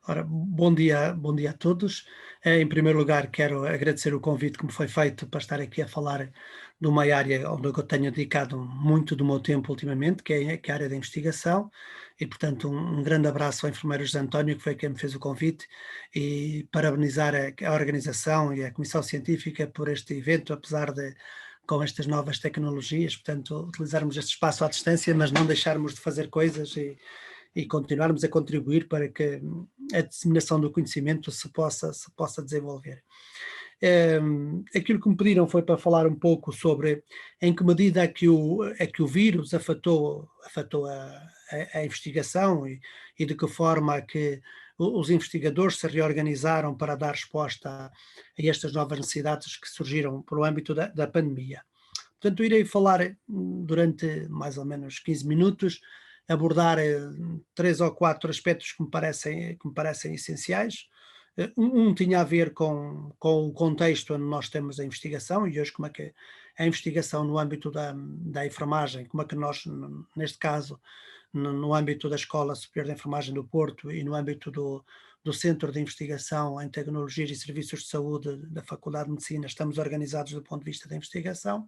Ora, bom dia a todos. Em primeiro lugar, quero agradecer o convite que me foi feito para estar aqui a falar de uma área onde eu tenho dedicado muito do meu tempo ultimamente, que é a área da investigação, e portanto um grande abraço ao enfermeiro José António, que foi quem me fez o convite, e parabenizar a organização e a Comissão Científica por este evento, apesar de, com estas novas tecnologias, portanto, utilizarmos este espaço à distância, mas não deixarmos de fazer coisas e continuarmos a contribuir para que a disseminação do conhecimento se possa desenvolver. Aquilo que me pediram foi para falar um pouco sobre em que medida é que o vírus afetou a investigação e de que forma é que os investigadores se reorganizaram para dar resposta a estas novas necessidades que surgiram pelo âmbito da pandemia. Portanto, eu irei falar durante mais ou menos 15 minutos, abordar 3 ou 4 aspectos que me parecem essenciais. Um tinha a ver com o contexto onde nós temos a investigação e hoje como é que a investigação no âmbito da enfermagem, como é que nós, neste caso, no âmbito da Escola Superior de Enfermagem do Porto e no âmbito do Centro de Investigação em Tecnologias e Serviços de Saúde da Faculdade de Medicina, estamos organizados do ponto de vista da investigação.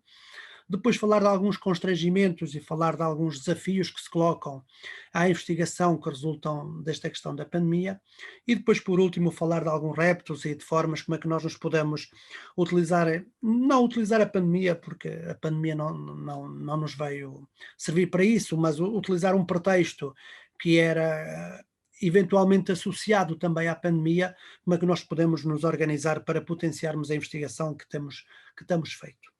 Depois falar de alguns constrangimentos e falar de alguns desafios que se colocam à investigação que resultam desta questão da pandemia e depois, por último, falar de alguns reptos e de formas como é que nós nos podemos utilizar, não utilizar a pandemia, porque a pandemia não nos veio servir para isso, mas utilizar um pretexto que era eventualmente associado também à pandemia, como é que nós podemos nos organizar para potenciarmos a investigação que temos feito.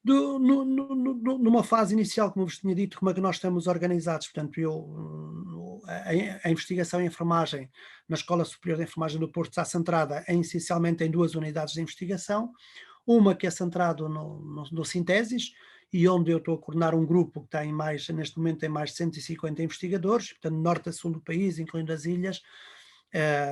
Numa fase inicial, como vos tinha dito, como é que nós estamos organizados? Portanto, a investigação em enfermagem na Escola Superior de Enfermagem do Porto está centrada essencialmente em 2 unidades de investigação, uma que é centrada no Sintesis, e onde eu estou a coordenar um grupo que tem mais, neste momento tem mais de 150 investigadores, portanto, norte a sul do país, incluindo as ilhas.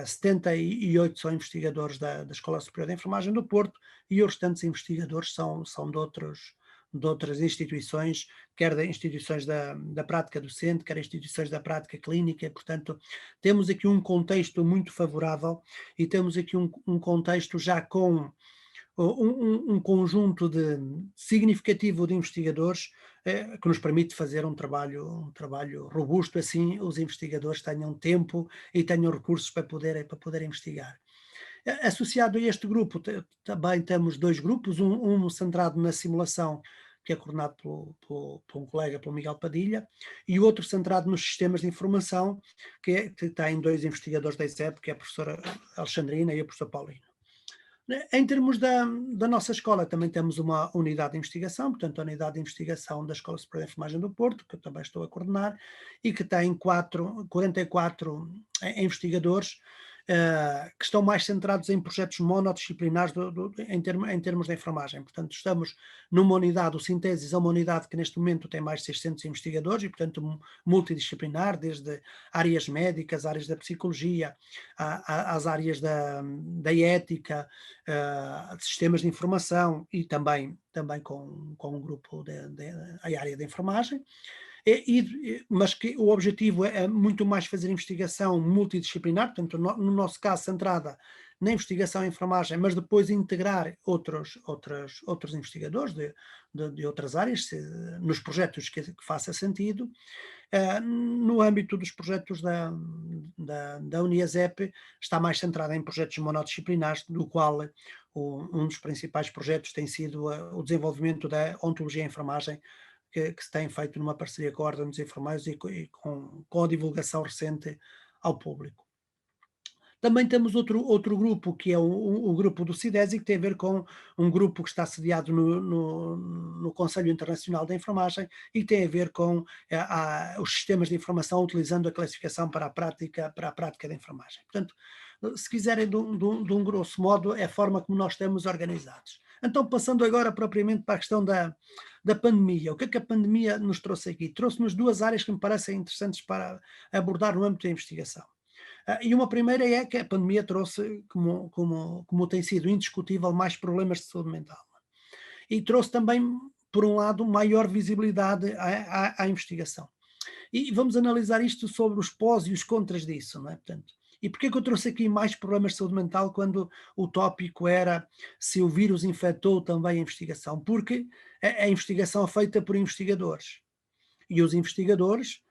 78 são investigadores da Escola Superior de Enfermagem do Porto e os restantes investigadores são de outras instituições, quer de instituições da prática docente, quer instituições da prática clínica, e, portanto, temos aqui um contexto muito favorável e temos aqui um contexto já com um conjunto significativo de investigadores que nos permite fazer um trabalho robusto, assim os investigadores tenham tempo e tenham recursos para poder investigar. Associado a este grupo, também temos 2 grupos, um centrado na simulação, que é coordenado por um colega, pelo Miguel Padilha, e o outro centrado nos sistemas de informação, que tem 2 investigadores da ISEP, que é a professora Alexandrina e o professor Paulino. Em termos da nossa escola, também temos uma unidade de investigação, portanto, a unidade de investigação da Escola Superior de Enfermagem do Porto, que eu também estou a coordenar, e que tem 44 investigadores, que estão mais centrados em projetos monodisciplinares em termos de enfermagem. Portanto, estamos numa unidade, o Sintesis é uma unidade que neste momento tem mais de 600 investigadores e, portanto, multidisciplinar, desde áreas médicas, áreas da psicologia, às áreas da ética, de sistemas de informação e também com um grupo a área da enfermagem. Mas que o objetivo é muito mais fazer investigação multidisciplinar, portanto, no nosso caso, centrada na investigação em enfermagem, mas depois integrar outros investigadores de outras áreas, nos projetos que faça sentido. No âmbito dos projetos da Uniasep, está mais centrada em projetos monodisciplinares, do qual um dos principais projetos tem sido o desenvolvimento da ontologia em enfermagem, que se tem feito numa parceria com a Ordem dos Enfermeiros e com a divulgação recente ao público. Também temos outro grupo, que é o grupo do CIDESI, que tem a ver com um grupo que está sediado no Conselho Internacional da Enfermagem e que tem a ver com os sistemas de informação utilizando a classificação para a prática da enfermagem. Portanto, se quiserem, de um grosso modo, é a forma como nós estamos organizados. Então, passando agora propriamente para a questão da pandemia. O que é que a pandemia nos trouxe aqui? Trouxe-nos 2 áreas que me parecem interessantes para abordar no âmbito da investigação. E uma primeira é que a pandemia trouxe, como tem sido indiscutível, mais problemas de saúde mental. E trouxe também, por um lado, maior visibilidade à investigação. E vamos analisar isto sobre os pós e os contras disso, não é? Portanto, E porquê que eu trouxe aqui mais problemas de saúde mental quando o tópico era se o vírus infectou também a investigação? Porque a investigação é feita por investigadores. E os investigadores,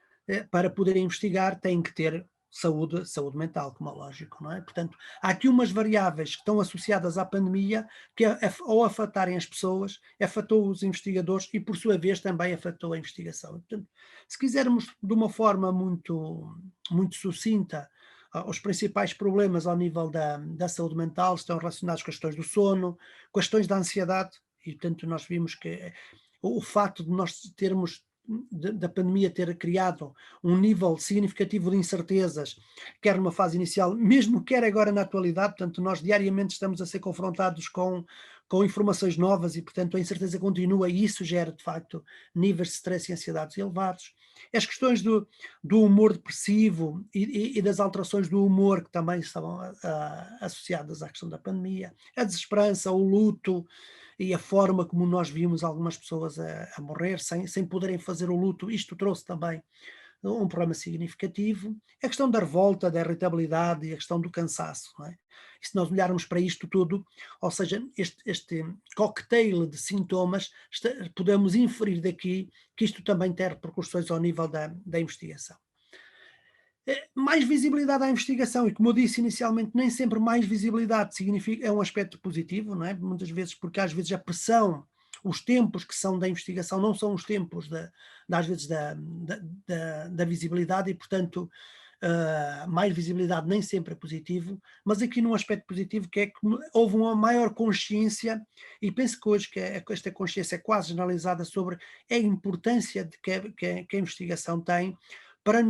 para poderem investigar, têm que ter saúde mental, como é lógico, não é? Portanto, há aqui umas variáveis que estão associadas à pandemia que, ao afetarem as pessoas, afetou os investigadores e, por sua vez, também afetou a investigação. Portanto, se quisermos de uma forma muito sucinta, os principais problemas ao nível da saúde mental estão relacionados com as questões do sono, questões da ansiedade, e portanto nós vimos que o facto de nós termos da pandemia ter criado um nível significativo de incertezas, quer numa fase inicial, mesmo quer agora na atualidade, portanto nós diariamente estamos a ser confrontados com informações novas e portanto a incerteza continua e isso gera de facto níveis de stress e ansiedades elevados. As questões do humor depressivo e das alterações do humor que também estavam associadas à questão da pandemia, a desesperança, o luto, e a forma como nós vimos algumas pessoas a morrer sem poderem fazer o luto, isto trouxe também um problema significativo. A questão da revolta, da irritabilidade e a questão do cansaço, não é? E se nós olharmos para isto tudo, ou seja, este cocktail de sintomas, podemos inferir daqui que isto também tem repercussões ao nível da investigação. Mais visibilidade à investigação e, como eu disse inicialmente, nem sempre mais visibilidade significa é um aspecto positivo, não é? Muitas vezes, porque às vezes a pressão, os tempos que são da investigação não são os tempos às vezes da visibilidade e, portanto, mais visibilidade nem sempre é positivo, mas aqui num aspecto positivo que é que houve uma maior consciência e penso que hoje que esta consciência é quase generalizada sobre a importância que a investigação tem para,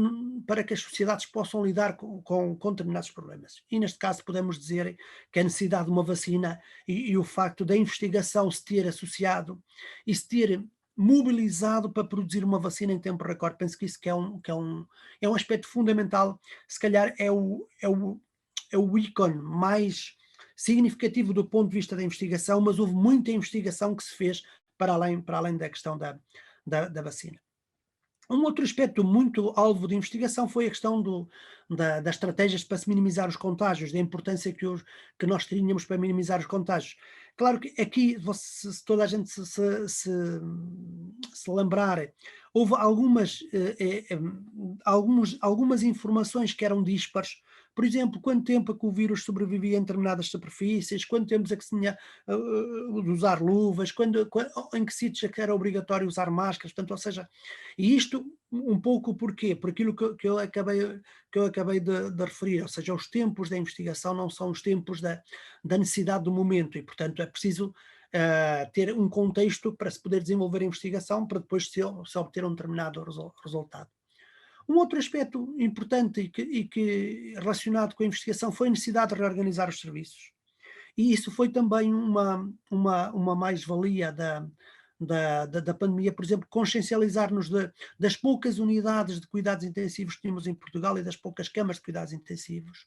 para que as sociedades possam lidar com determinados problemas. E neste caso podemos dizer que a necessidade de uma vacina e o facto da investigação se ter associado e se ter mobilizado para produzir uma vacina em tempo recorde. Penso que isso é um aspecto fundamental, se calhar é o ícone mais significativo do ponto de vista da investigação, mas houve muita investigação que se fez para além da questão da vacina. Um outro aspecto muito alvo de investigação foi a questão das estratégias para se minimizar os contágios, da importância que nós tínhamos para minimizar os contágios. Claro que aqui, se toda a gente se lembrar, houve algumas informações que eram díspares. Por exemplo, quanto tempo é que o vírus sobrevivia em determinadas superfícies, quanto tempo é que se tinha de usar luvas, em que sítios é que era obrigatório usar máscaras, portanto, ou seja, e isto um pouco porquê? Por aquilo que eu acabei de referir, ou seja, os tempos da investigação não são os tempos da necessidade do momento e, portanto, é preciso ter um contexto para se poder desenvolver a investigação para depois se obter um determinado resultado. Um outro aspecto importante e que relacionado com a investigação foi a necessidade de reorganizar os serviços. E isso foi também uma mais-valia da pandemia, por exemplo, consciencializar-nos das poucas unidades de cuidados intensivos que tínhamos em Portugal e das poucas camas de cuidados intensivos.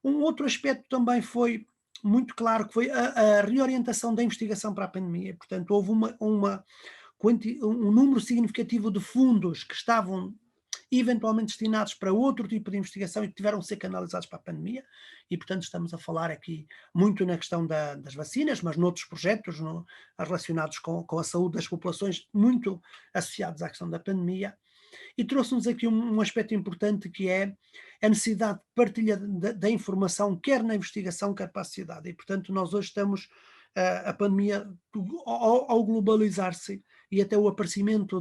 Um outro aspecto também foi muito claro, que foi a reorientação da investigação para a pandemia. Portanto, houve um número significativo de fundos que estavam eventualmente destinados para outro tipo de investigação e que tiveram de ser canalizados para a pandemia, e portanto estamos a falar aqui muito na questão das vacinas, mas noutros projetos relacionados com a saúde das populações, muito associados à questão da pandemia, e trouxe-nos aqui um aspecto importante que é a necessidade de partilha da informação, quer na investigação, quer para a sociedade, e portanto nós hoje estamos, a pandemia, ao globalizar-se e até o aparecimento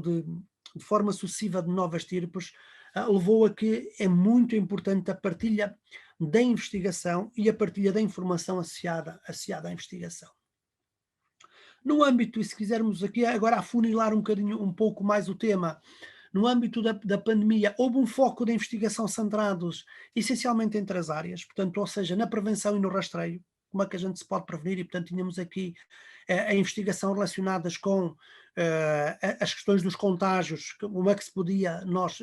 de forma sucessiva de novas estirpes, levou a que é muito importante a partilha da investigação e a partilha da informação associada à investigação. No âmbito, e se quisermos aqui agora afunilar um pouco mais o tema, no âmbito da pandemia, houve um foco de investigação centrados essencialmente em 3 áreas, portanto, ou seja, na prevenção e no rastreio, como é que a gente se pode prevenir, e portanto tínhamos aqui a investigação relacionadas com as questões dos contágios, como é que se podia nós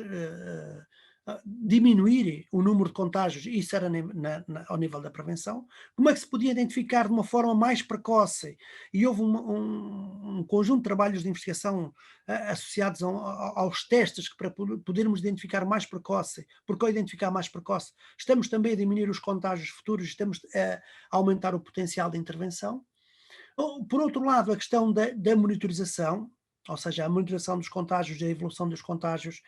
diminuir o número de contágios, e isso era ao nível da prevenção, como é que se podia identificar de uma forma mais precoce, e houve um conjunto de trabalhos de investigação associados aos testes que para podermos identificar mais precoce, porque ao identificar mais precoce estamos também a diminuir os contágios futuros, estamos a aumentar o potencial de intervenção. Por outro lado, a questão da monitorização, ou seja, a monitorização dos contágios, a evolução dos contágios,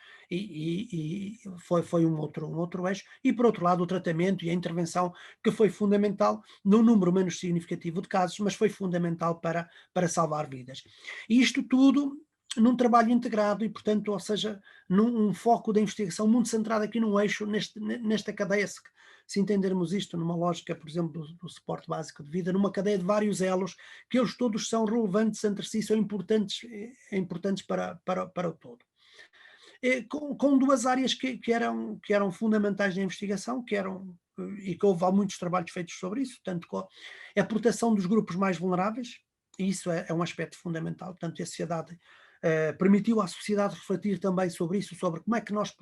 foi um outro eixo, e por outro lado o tratamento e a intervenção, que foi fundamental, num número menos significativo de casos, mas foi fundamental para salvar vidas. E isto tudo num trabalho integrado e, portanto, ou seja, num foco da investigação muito centrado aqui num eixo, nesta cadeia, se entendermos isto numa lógica, por exemplo, do suporte básico de vida, numa cadeia de vários elos, que eles todos são relevantes entre si, são importantes para o todo. Com duas áreas que eram fundamentais na investigação, e que houve há muitos trabalhos feitos sobre isso, tanto com a proteção dos grupos mais vulneráveis, e isso é um aspecto fundamental, portanto a sociedade permitiu à sociedade refletir também sobre isso, sobre como é que nós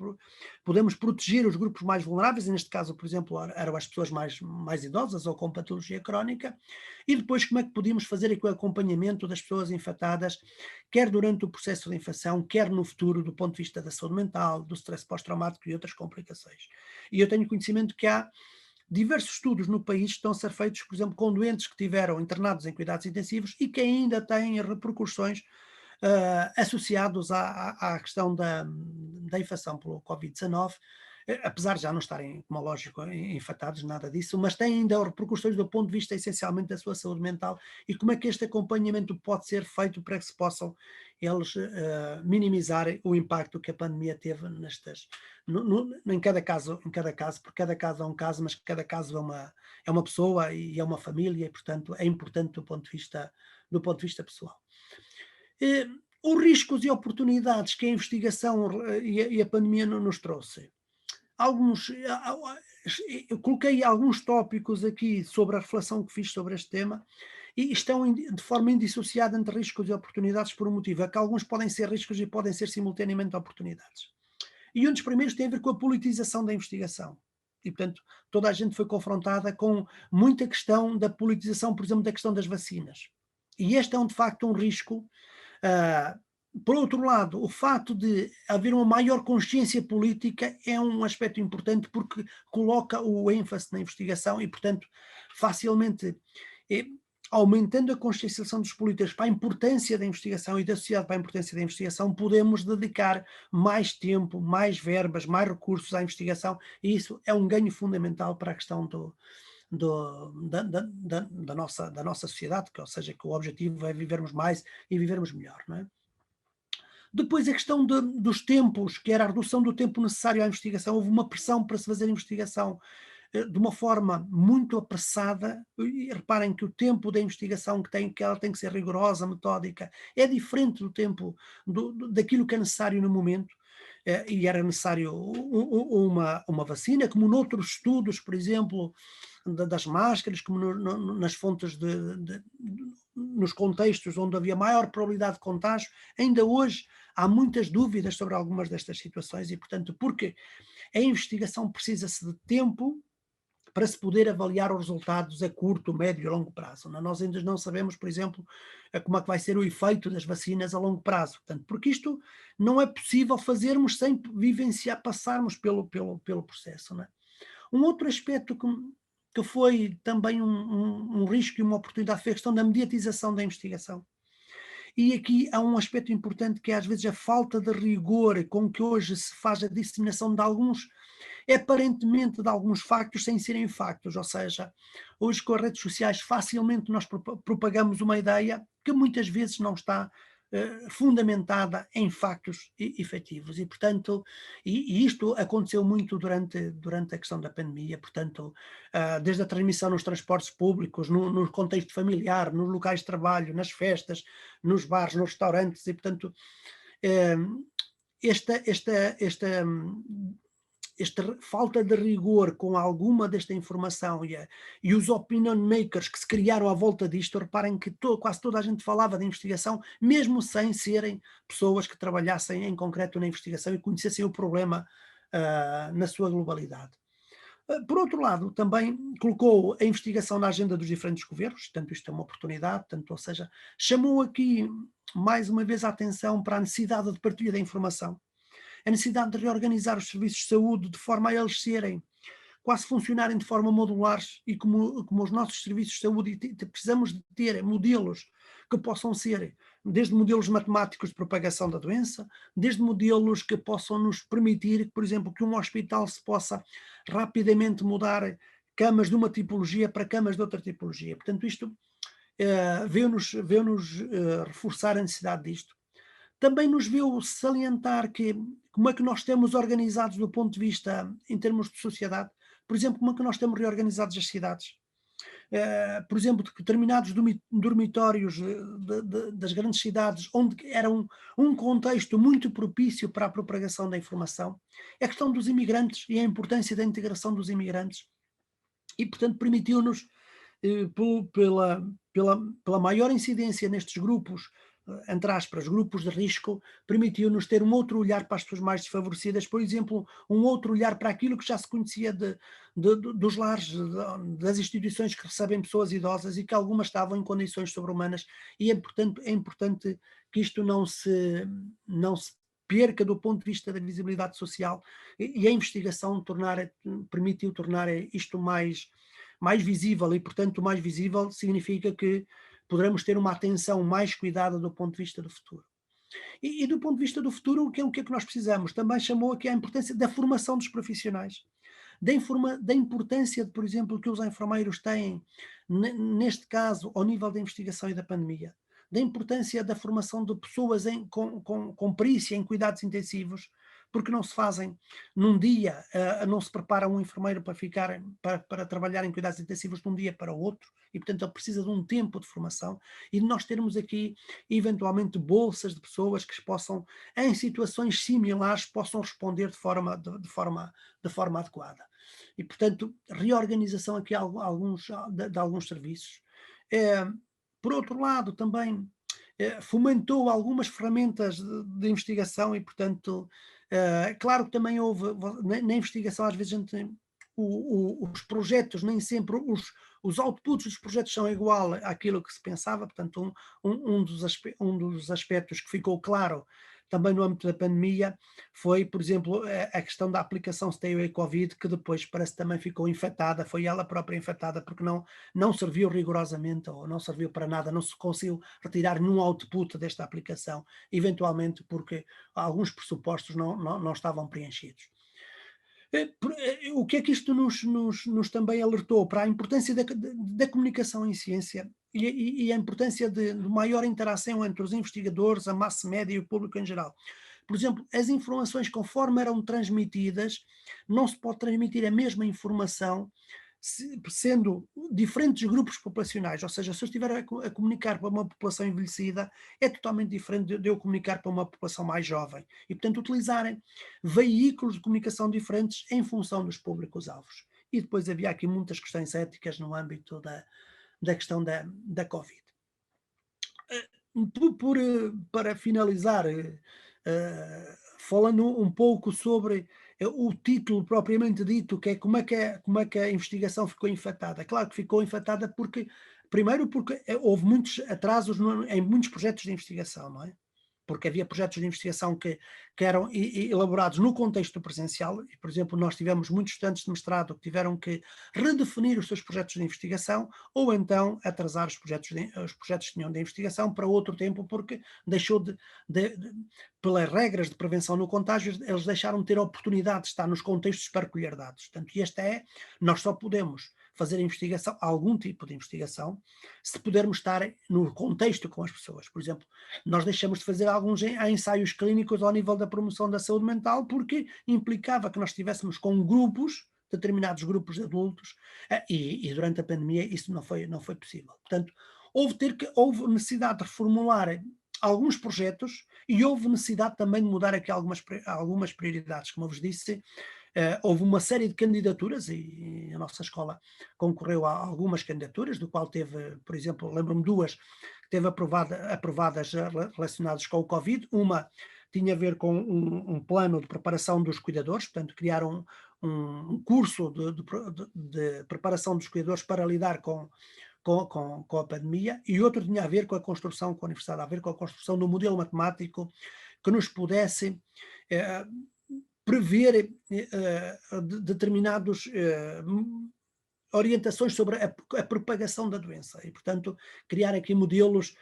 podemos proteger os grupos mais vulneráveis, e neste caso, por exemplo, eram as pessoas mais idosas ou com patologia crónica, e depois como é que podíamos fazer aqui o acompanhamento das pessoas infectadas, quer durante o processo de infecção, quer no futuro, do ponto de vista da saúde mental, do stress pós-traumático e outras complicações. E eu tenho conhecimento que há diversos estudos no país que estão a ser feitos, por exemplo, com doentes que tiveram internados em cuidados intensivos e que ainda têm repercussões associados à questão da infecção pelo Covid-19, apesar de já não estarem, como é lógico, infectados, nada disso, mas têm ainda repercussões do ponto de vista essencialmente da sua saúde mental, e como é que este acompanhamento pode ser feito para que se possam eles minimizar o impacto que a pandemia teve em cada caso, porque cada caso é um caso, mas cada caso é uma pessoa e é uma família, e portanto é importante do ponto de vista pessoal. Eh, os riscos e oportunidades que a investigação e a pandemia nos trouxe. Alguns, eu coloquei alguns tópicos aqui sobre a reflexão que fiz sobre este tema, e estão de forma indissociada entre riscos e oportunidades por um motivo, é que alguns podem ser riscos e podem ser simultaneamente oportunidades. E um dos primeiros tem a ver com a politização da investigação. E, portanto, toda a gente foi confrontada com muita questão da politização, por exemplo, da questão das vacinas. E este é, de facto, um risco. Ah, por outro lado, o facto de haver uma maior consciência política é um aspecto importante, porque coloca o ênfase na investigação e, portanto, facilmente, eh, aumentando a conscienciação dos políticos para a importância da investigação e da sociedade para a importância da investigação, podemos dedicar mais tempo, mais verbas, mais recursos à investigação, e isso é um ganho fundamental para a questão da nossa sociedade, ou seja, que o objetivo é vivermos mais e vivermos melhor, não é? Depois a questão dos tempos, que era a redução do tempo necessário à investigação, houve uma pressão para se fazer investigação de uma forma muito apressada, e reparem que o tempo da investigação que ela tem que ser rigorosa, metódica, é diferente do tempo daquilo que é necessário no momento, e era necessário uma vacina, como noutros estudos, por exemplo, das máscaras, como nas fontes nos contextos onde havia maior probabilidade de contágio, ainda hoje há muitas dúvidas sobre algumas destas situações, e, portanto, porque a investigação precisa-se de tempo para se poder avaliar os resultados a curto, médio e longo prazo. Nós ainda não sabemos, por exemplo, como é que vai ser o efeito das vacinas a longo prazo. Portanto, porque isto não é possível fazermos sem vivenciar, passarmos pelo processo. Não é? Um outro aspecto que foi também um risco e uma oportunidade foi a questão da mediatização da investigação. E aqui há um aspecto importante, que é às vezes a falta de rigor com que hoje se faz a disseminação de alguns, aparentemente, de alguns factos sem serem factos, ou seja, hoje com as redes sociais facilmente nós propagamos uma ideia que muitas vezes não está fundamentada em factos efetivos, e portanto, e isto aconteceu muito durante a questão da pandemia, portanto, desde a transmissão nos transportes públicos, no contexto familiar, nos locais de trabalho, nas festas, nos bares, nos restaurantes, e portanto, eh, esta falta de rigor com alguma desta informação, e os opinion makers que se criaram à volta disto, reparem que quase toda a gente falava de investigação, mesmo sem serem pessoas que trabalhassem em concreto na investigação e conhecessem o problema na sua globalidade. Por outro lado, também colocou a investigação na agenda dos diferentes governos, portanto isto é uma oportunidade, portanto, ou seja, chamou aqui mais uma vez a atenção para a necessidade de partilha da informação, a necessidade de reorganizar os serviços de saúde de forma a eles serem, quase funcionarem de forma modular, e como os nossos serviços de saúde, precisamos de ter modelos que possam ser, desde modelos matemáticos de propagação da doença, desde modelos que possam nos permitir, por exemplo, que um hospital se possa rapidamente mudar camas de uma tipologia para camas de outra tipologia. Portanto, isto veio-nos reforçar a necessidade disto. Também nos viu salientar que como é que nós temos organizados do ponto de vista em termos de sociedade, por exemplo, como é que nós temos reorganizados as cidades. Por exemplo, de determinados dormitórios das grandes cidades, onde era um contexto muito propício para a propagação da informação, é a questão dos imigrantes e a importância da integração dos imigrantes. E, portanto, permitiu-nos, pela maior incidência nestes grupos, entre aspas, grupos de risco, permitiu-nos ter um outro olhar para as pessoas mais desfavorecidas, por exemplo, um outro olhar para aquilo que já se conhecia dos lares, das instituições que recebem pessoas idosas e que algumas estavam em condições sobre-humanas, e é importante que isto não se perca do ponto de vista da visibilidade social, e a investigação permitiu tornar isto mais visível, e portanto mais visível significa que poderemos ter uma atenção mais cuidada do ponto de vista do futuro. E do ponto de vista do futuro, o que é que nós precisamos? Também chamou aqui a importância da formação dos profissionais, da importância, por exemplo, que os enfermeiros têm, neste caso, ao nível da investigação e da pandemia, da importância da formação de pessoas com perícia em cuidados intensivos, porque não se fazem num dia, não se prepara um enfermeiro para trabalhar em cuidados intensivos de um dia para o outro, e portanto ele precisa de um tempo de formação, e de nós termos aqui eventualmente bolsas de pessoas que possam, em situações similares, possam responder de forma adequada. E portanto, reorganização aqui de alguns serviços. Eh, por outro lado, também fomentou algumas ferramentas de investigação, e portanto, claro que também houve, na investigação às vezes a gente os projetos, nem sempre os outputs dos projetos são igual àquilo que se pensava, portanto um dos aspectos que ficou claro também no âmbito da pandemia foi, por exemplo, a questão da aplicação Stay Away Covid, que depois parece que também ficou infectada, foi ela própria infectada, porque não serviu rigorosamente, ou não serviu para nada, não se conseguiu retirar nenhum output desta aplicação, eventualmente porque alguns pressupostos não estavam preenchidos. O que é que isto nos também alertou? Para a importância da comunicação em ciência, e a importância de maior interação entre os investigadores, a massa média e o público em geral. Por exemplo, as informações, conforme eram transmitidas, não se pode transmitir a mesma informação sendo diferentes grupos populacionais, ou seja, se eu estiver a comunicar para uma população envelhecida, é totalmente diferente de eu comunicar para uma população mais jovem. E, portanto, utilizarem veículos de comunicação diferentes em função dos públicos-alvos. E depois havia aqui muitas questões éticas no âmbito da questão da Covid. Para finalizar, falando um pouco sobre o título propriamente dito, que é como é que a investigação ficou infectada. Claro que ficou infectada primeiro porque houve muitos atrasos em muitos projetos de investigação, não é? Porque havia projetos de investigação que eram elaborados no contexto presencial, e, por exemplo, nós tivemos muitos estudantes de mestrado que tiveram que redefinir os seus projetos de investigação, ou então atrasar os projetos que tinham de investigação para outro tempo, porque deixou pelas regras de prevenção no contágio, eles deixaram de ter a oportunidade de estar nos contextos para colher dados. Portanto, nós só podemos fazer investigação, algum tipo de investigação, se pudermos estar no contexto com as pessoas. Por exemplo, nós deixamos de fazer alguns ensaios clínicos ao nível da promoção da saúde mental, porque implicava que nós estivéssemos com determinados grupos de adultos, e durante a pandemia isso não foi possível. Portanto, houve necessidade de reformular alguns projetos, e houve necessidade também de mudar aqui algumas prioridades. Como eu vos disse, houve uma série de candidaturas, e a nossa escola concorreu a algumas candidaturas, do qual teve, por exemplo, lembro-me duas que teve aprovadas relacionadas com o Covid, uma tinha a ver com um plano de preparação dos cuidadores, portanto, criaram um curso de preparação dos cuidadores para lidar com a pandemia, e outro tinha a ver com a construção, com a Universidade, a ver com a construção de um modelo matemático que nos pudesse eh, prever determinados orientações sobre a propagação da doença e, portanto, criar aqui modelos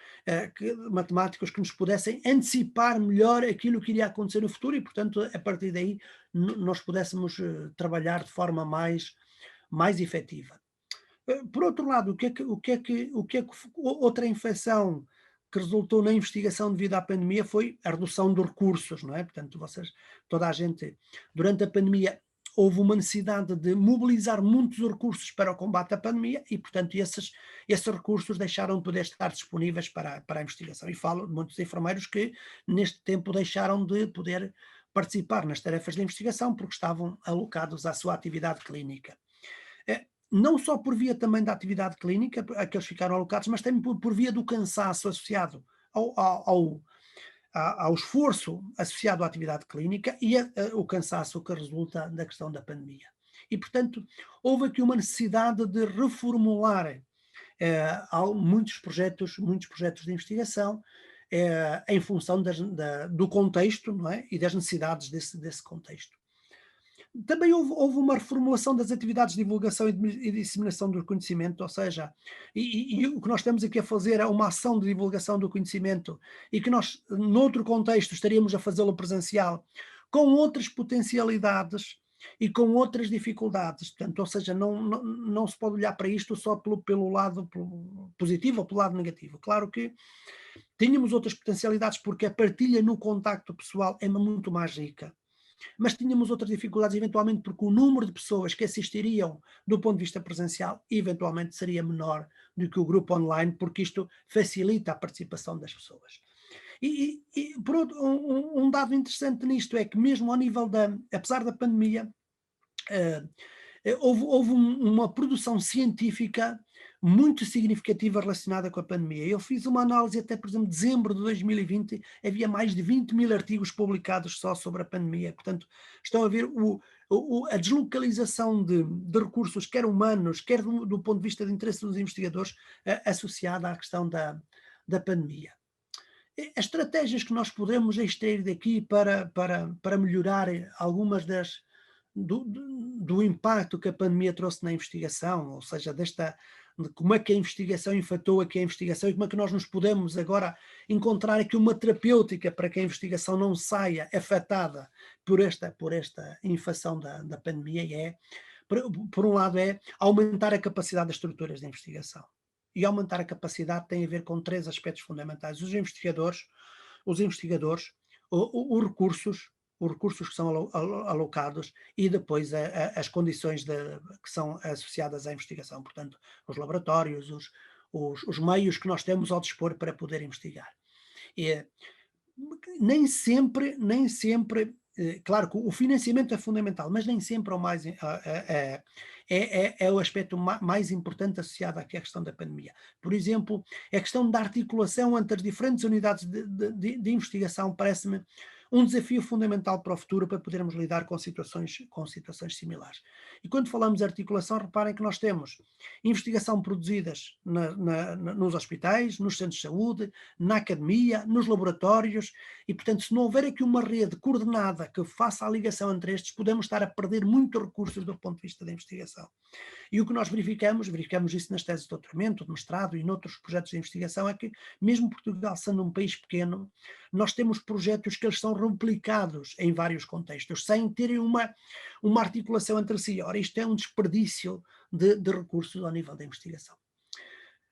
matemáticos que nos pudessem antecipar melhor aquilo que iria acontecer no futuro e, portanto, a partir daí nós pudéssemos trabalhar de forma mais efetiva. Por outro lado, outra infecção que resultou na investigação devido à pandemia foi a redução dos recursos, não é? Portanto, toda a gente, durante a pandemia, houve uma necessidade de mobilizar muitos recursos para o combate à pandemia e, portanto, esses recursos deixaram de poder estar disponíveis para a investigação. E falo de muitos enfermeiros que, neste tempo, deixaram de poder participar nas tarefas de investigação porque estavam alocados à sua atividade clínica. Não só por via também da atividade clínica, a que eles ficaram alocados, mas também por via do cansaço associado ao esforço associado à atividade clínica e o cansaço que resulta da questão da pandemia. E, portanto, houve aqui uma necessidade de reformular muitos projetos de investigação em função do contexto, não é? E das necessidades desse contexto. Também houve uma reformulação das atividades de divulgação e disseminação do conhecimento, ou seja, e o que nós estamos aqui a fazer é uma ação de divulgação do conhecimento e que nós, noutro contexto, estaríamos a fazê-lo presencial, com outras potencialidades e com outras dificuldades. Portanto, ou seja, não se pode olhar para isto só pelo lado positivo ou pelo lado negativo. Claro que tínhamos outras potencialidades porque a partilha no contacto pessoal é muito mais rica, mas tínhamos outras dificuldades, eventualmente porque o número de pessoas que assistiriam do ponto de vista presencial eventualmente seria menor do que o grupo online, porque isto facilita a participação das pessoas. Por outro, um dado interessante nisto é que mesmo ao nível apesar da pandemia, houve uma produção científica muito significativa relacionada com a pandemia. Eu fiz uma análise até, por exemplo, dezembro de 2020, havia mais de 20.000 artigos publicados só sobre a pandemia. Portanto, estão a ver a deslocalização de recursos, quer humanos, quer do ponto de vista de interesse dos investigadores, associada à questão da pandemia. As estratégias que nós podemos extrair daqui para melhorar algumas do impacto que a pandemia trouxe na investigação, ou seja, de como é que a investigação infectou aqui a investigação e como é que nós nos podemos agora encontrar aqui uma terapêutica para que a investigação não saia afetada por esta infecção da pandemia, por um lado, é aumentar a capacidade das estruturas de investigação. E aumentar a capacidade tem a ver com 3 aspectos fundamentais: os investigadores, os recursos que são alocados e depois as condições que são associadas à investigação, portanto, os laboratórios, os meios que nós temos ao dispor para poder investigar. E, nem sempre, claro que o financiamento é fundamental, mas nem sempre é o aspecto mais importante associado aqui à questão da pandemia. Por exemplo, a questão da articulação entre as diferentes unidades de investigação parece-me um desafio fundamental para o futuro, para podermos lidar com situações similares. E quando falamos de articulação, reparem que nós temos investigação produzidas nos hospitais, nos centros de saúde, na academia, nos laboratórios, e, portanto, se não houver aqui uma rede coordenada que faça a ligação entre estes, podemos estar a perder muitos recursos do ponto de vista da investigação. E o que nós verificamos isso nas teses de doutoramento, de mestrado e noutros projetos de investigação, é que, mesmo Portugal sendo um país pequeno, nós temos projetos que eles são replicados em vários contextos, sem terem uma articulação entre si. Ora, isto é um desperdício de recursos ao nível da investigação.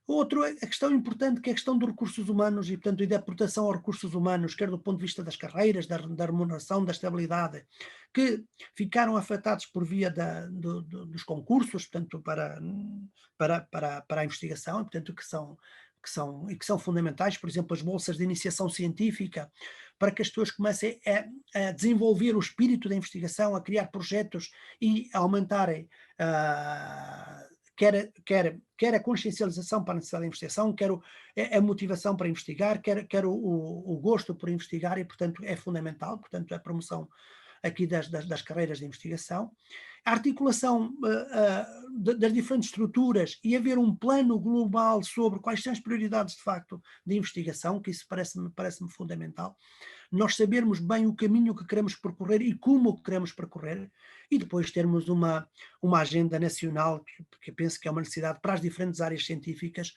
Outro, a questão importante, que é a questão dos recursos humanos e, portanto, e da proteção aos recursos humanos, quer do ponto de vista das carreiras, da remuneração, da estabilidade, que ficaram afetados por via dos concursos, portanto, para a investigação, portanto, que são fundamentais, por exemplo, as bolsas de iniciação científica, para que as pessoas comecem a desenvolver o espírito da investigação, a criar projetos e a aumentarem quer a consciencialização para a necessidade de investigação, quer a motivação para investigar, quer o gosto por investigar, e, portanto, é fundamental, portanto, a promoção aqui das carreiras de investigação, a articulação das diferentes estruturas e haver um plano global sobre quais são as prioridades de facto de investigação, que isso parece-me fundamental. Nós sabermos bem o caminho que queremos percorrer e como o queremos percorrer, e depois termos uma agenda nacional, que eu penso que é uma necessidade para as diferentes áreas científicas,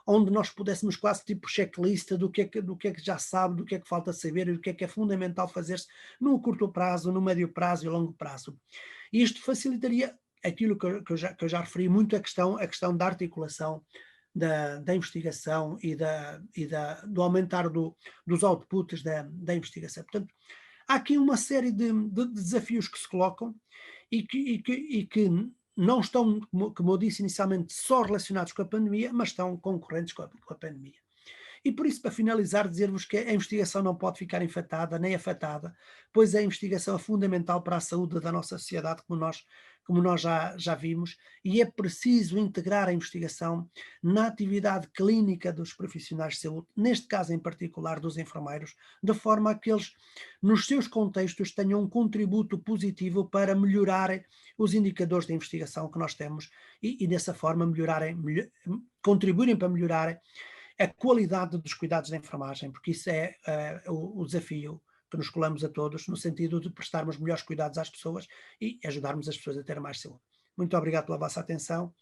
onde nós pudéssemos quase tipo checklist do que é que já sabe, do que é que falta saber e do que é fundamental fazer-se no curto prazo, no médio prazo e longo prazo. E isto facilitaria aquilo que eu já referi muito, a questão da articulação da investigação do aumentar dos outputs da investigação. Portanto, há aqui uma série de desafios que se colocam e que não estão, como eu disse inicialmente, só relacionados com a pandemia, mas estão concorrentes com a pandemia. E por isso, para finalizar, dizer-vos que a investigação não pode ficar enfatada nem afatada, pois a investigação é fundamental para a saúde da nossa sociedade, como nós já vimos, e é preciso integrar a investigação na atividade clínica dos profissionais de saúde, neste caso em particular dos enfermeiros, de forma a que eles, nos seus contextos, tenham um contributo positivo para melhorarem os indicadores de investigação que nós temos e dessa forma contribuírem para melhorarem a qualidade dos cuidados da enfermagem, porque isso é o desafio que nos colamos a todos, no sentido de prestarmos melhores cuidados às pessoas e ajudarmos as pessoas a ter mais saúde. Muito obrigado pela vossa atenção